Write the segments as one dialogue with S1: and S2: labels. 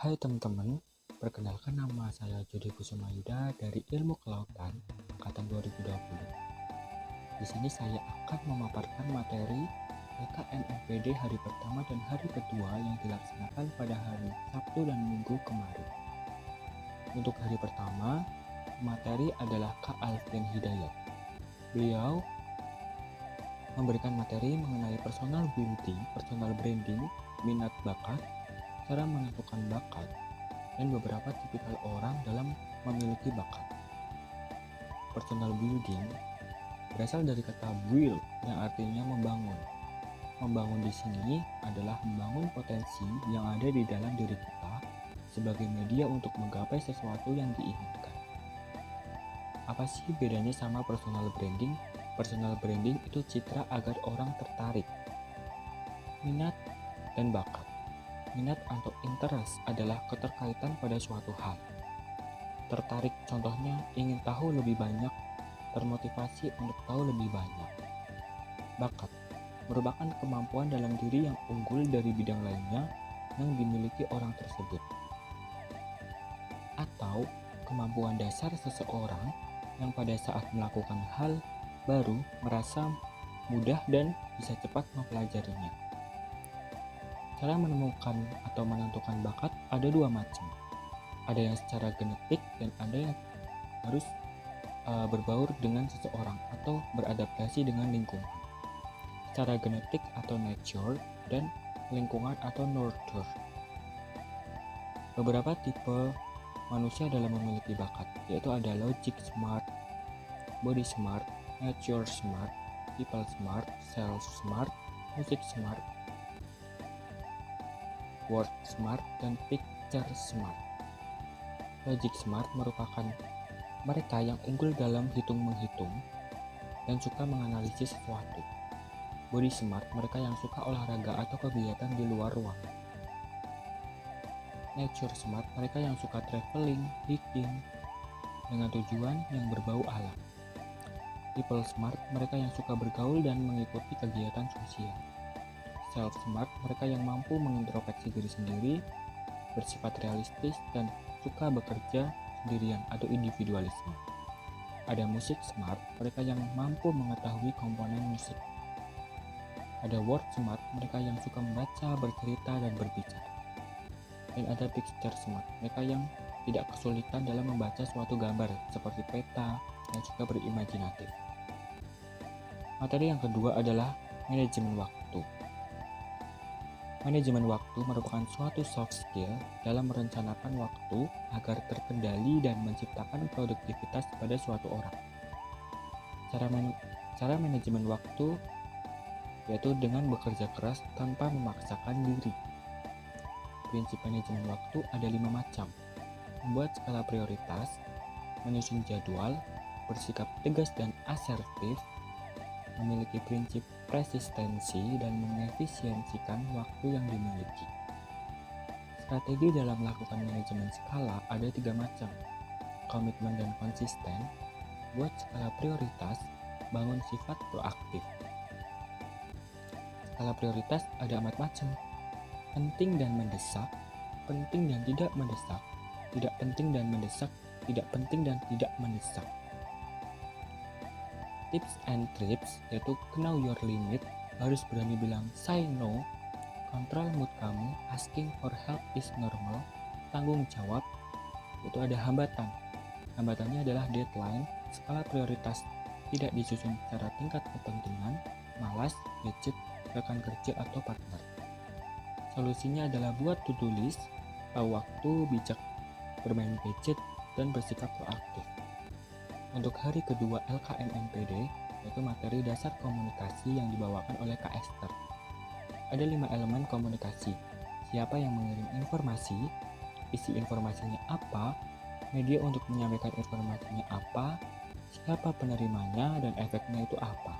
S1: Hai teman-teman, perkenalkan nama saya Jody Kusuma Yuda dari Ilmu Kelautan Angkatan 2020. Di sini saya akan memaparkan materi LKNMPD hari pertama dan hari kedua yang dilaksanakan pada hari Sabtu dan Minggu kemarin. Untuk hari pertama, materi adalah Kak Alvin Hidayat. Beliau memberikan materi mengenai personal building, personal branding, minat bakat, cara menentukan bakat, dan beberapa tipikal orang dalam memiliki bakat. Personal building berasal dari kata build yang artinya membangun. Membangun di sini adalah membangun potensi yang ada di dalam diri kita sebagai media untuk menggapai sesuatu yang diinginkan. Apa sih bedanya sama personal branding? Personal branding itu citra agar orang tertarik. Minat dan bakat. Minat atau interest adalah keterkaitan pada suatu hal. Tertarik contohnya ingin tahu lebih banyak, termotivasi untuk tahu lebih banyak. Bakat merupakan kemampuan dalam diri yang unggul dari bidang lainnya yang dimiliki orang tersebut. Atau kemampuan dasar seseorang yang pada saat melakukan hal baru merasa mudah dan bisa cepat mempelajarinya. Cara menemukan atau menentukan bakat ada dua macam. Ada yang secara genetik dan ada yang harus berbaur dengan seseorang atau beradaptasi dengan lingkungan. Secara genetik atau nature dan lingkungan atau nurture. Beberapa tipe manusia dalam memiliki bakat, yaitu ada logic smart, body smart, nature smart, people smart, self smart, music smart, word smart, dan picture smart. Logic smart merupakan mereka yang unggul dalam hitung-menghitung dan suka menganalisis sesuatu. Body smart mereka yang suka olahraga atau kegiatan di luar ruangan. Nature smart mereka yang suka traveling, hiking, dengan tujuan yang berbau alam. People smart mereka yang suka bergaul dan mengikuti kegiatan sosial. Self smart mereka yang mampu mengintrospeksi diri sendiri, bersifat realistis dan suka bekerja sendirian atau individualisme. Ada music smart mereka yang mampu mengetahui komponen musik. Ada word smart mereka yang suka membaca, bercerita dan berbicara. Dan ada picture smart mereka yang tidak kesulitan dalam membaca suatu gambar seperti peta dan suka berimajinatif. Materi yang kedua adalah manajemen waktu. Manajemen waktu merupakan suatu soft skill dalam merencanakan waktu agar terkendali dan menciptakan produktivitas pada suatu orang. Cara manajemen waktu yaitu dengan bekerja keras tanpa memaksakan diri. Prinsip manajemen waktu ada 5 macam. Membuat skala prioritas, menyusun jadwal, bersikap tegas dan asertif, memiliki prinsip resistensi dan mengefisiensikan waktu yang dimiliki. Strategi dalam melakukan manajemen skala ada 3 macam. Komitmen dan konsisten, buat skala prioritas, bangun sifat proaktif. Skala prioritas ada 4 macam. Penting dan mendesak, penting dan tidak mendesak, tidak penting dan mendesak, tidak penting dan tidak mendesak. Tips and tricks yaitu know your limit, harus berani bilang say no, kontrol mood kamu, asking for help is normal, tanggung jawab, itu ada hambatan. Hambatannya adalah deadline, skala prioritas tidak disusun secara tingkat kepentingan, malas, gadget, rekan kerja atau partner. Solusinya adalah buat to-do list, tahu waktu, bijak bermain gadget, dan bersikap proaktif. Untuk hari kedua LKNMPD, yaitu materi dasar komunikasi yang dibawakan oleh Kak Esther. Ada 5 elemen komunikasi. Siapa yang mengirim informasi, isi informasinya apa, media untuk menyampaikan informasinya apa, siapa penerimanya, dan efeknya itu apa.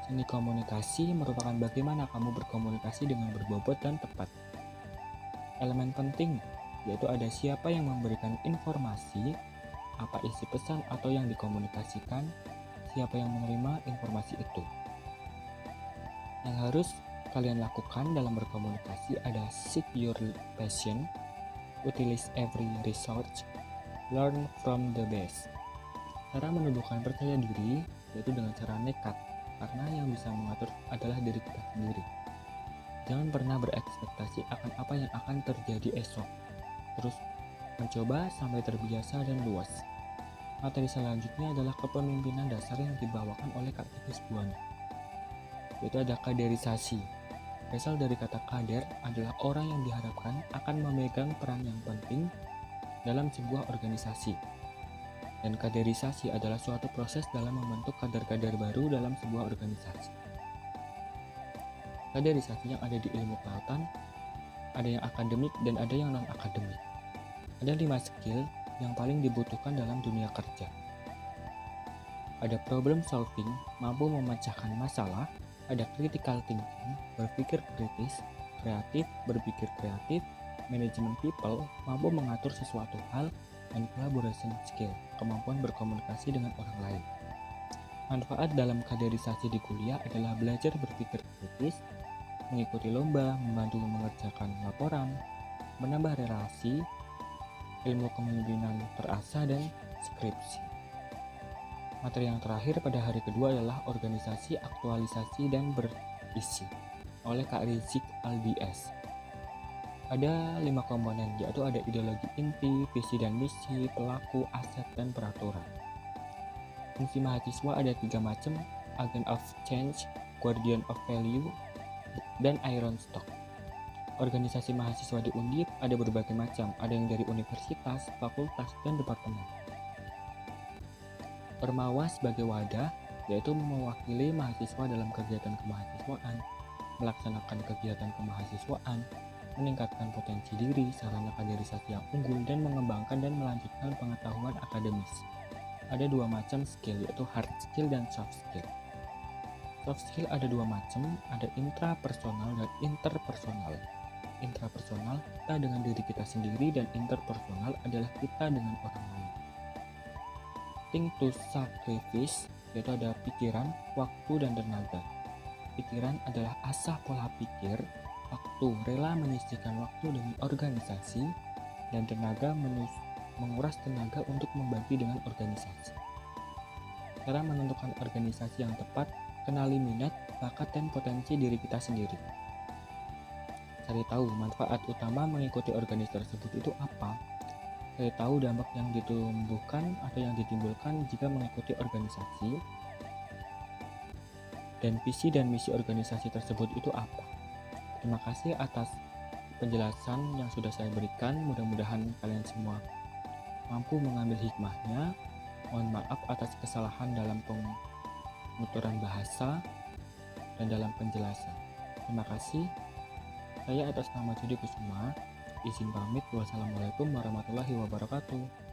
S1: Seni komunikasi merupakan bagaimana kamu berkomunikasi dengan berbobot dan tepat. Elemen penting, yaitu ada siapa yang memberikan informasi, apa isi pesan atau yang dikomunikasikan, siapa yang menerima informasi itu. Yang harus kalian lakukan dalam berkomunikasi ada seek your passion, utilize every resource, learn from the best. Cara menumbuhkan percaya diri yaitu dengan cara nekat, karena yang bisa mengatur adalah diri kita sendiri. Jangan pernah berekspektasi akan apa yang akan terjadi esok. Terus mencoba sampai terbiasa dan luas. Materi selanjutnya adalah kepemimpinan dasar yang dibawakan oleh Kak Titis Buana, yaitu ada kaderisasi. Berasal dari kata kader adalah orang yang diharapkan akan memegang peran yang penting dalam sebuah organisasi. Dan kaderisasi adalah suatu proses dalam membentuk kader-kader baru dalam sebuah organisasi. Kaderisasi yang ada di ilmu kelautan, ada yang akademik dan ada yang non-akademik. Ada 5 skill yang paling dibutuhkan dalam dunia kerja. Ada problem solving, mampu memecahkan masalah. Ada critical thinking, berpikir kritis. Kreatif, berpikir kreatif. Management people, mampu mengatur sesuatu hal. Dan collaboration skill, kemampuan berkomunikasi dengan orang lain. Manfaat dalam kaderisasi di kuliah adalah belajar berpikir kritis, mengikuti lomba, membantu mengerjakan laporan, menambah relasi, ilmu kepemimpinan terasah, dan skripsi. Materi yang terakhir pada hari kedua adalah organisasi, aktualisasi, dan berisi oleh Kak Rizik Aldies. Ada 5 komponen, yaitu ada ideologi inti, visi dan misi, pelaku, aset, dan peraturan. Fungsi mahasiswa ada 3 macam, agent of change, guardian of value, dan iron stock. Organisasi mahasiswa di Undip ada berbagai macam, ada yang dari universitas, fakultas, dan departemen. Ormawa sebagai wadah, yaitu mewakili mahasiswa dalam kegiatan kemahasiswaan, melaksanakan kegiatan kemahasiswaan, meningkatkan potensi diri, sarana kaderisasi yang unggul, dan mengembangkan dan melanjutkan pengetahuan akademis. Ada 2 macam skill, yaitu hard skill dan soft skill. Soft skill ada 2 macam, ada intrapersonal dan interpersonal. Intrapersonal kita dengan diri kita sendiri, dan interpersonal adalah kita dengan orang lain. Think to sacrifice, yaitu ada pikiran, waktu, dan tenaga. Pikiran adalah asah pola pikir, waktu rela menyisihkan waktu demi organisasi, dan tenaga menguras tenaga untuk membagi dengan organisasi. Cara menentukan organisasi yang tepat, kenali minat, bakat, dan potensi diri kita sendiri. Cari tahu manfaat utama mengikuti organisasi tersebut itu apa. Cari tahu dampak yang ditumbuhkan atau yang ditimbulkan jika mengikuti organisasi, dan visi dan misi organisasi tersebut itu apa. Terima kasih atas penjelasan yang sudah saya berikan. Mudah-mudahan kalian semua mampu mengambil hikmahnya. Mohon maaf atas kesalahan dalam penuturan bahasa dan dalam penjelasan. Terima kasih. Saya atas nama Jody Kusuma izin pamit. Wassalamualaikum warahmatullahi wabarakatuh.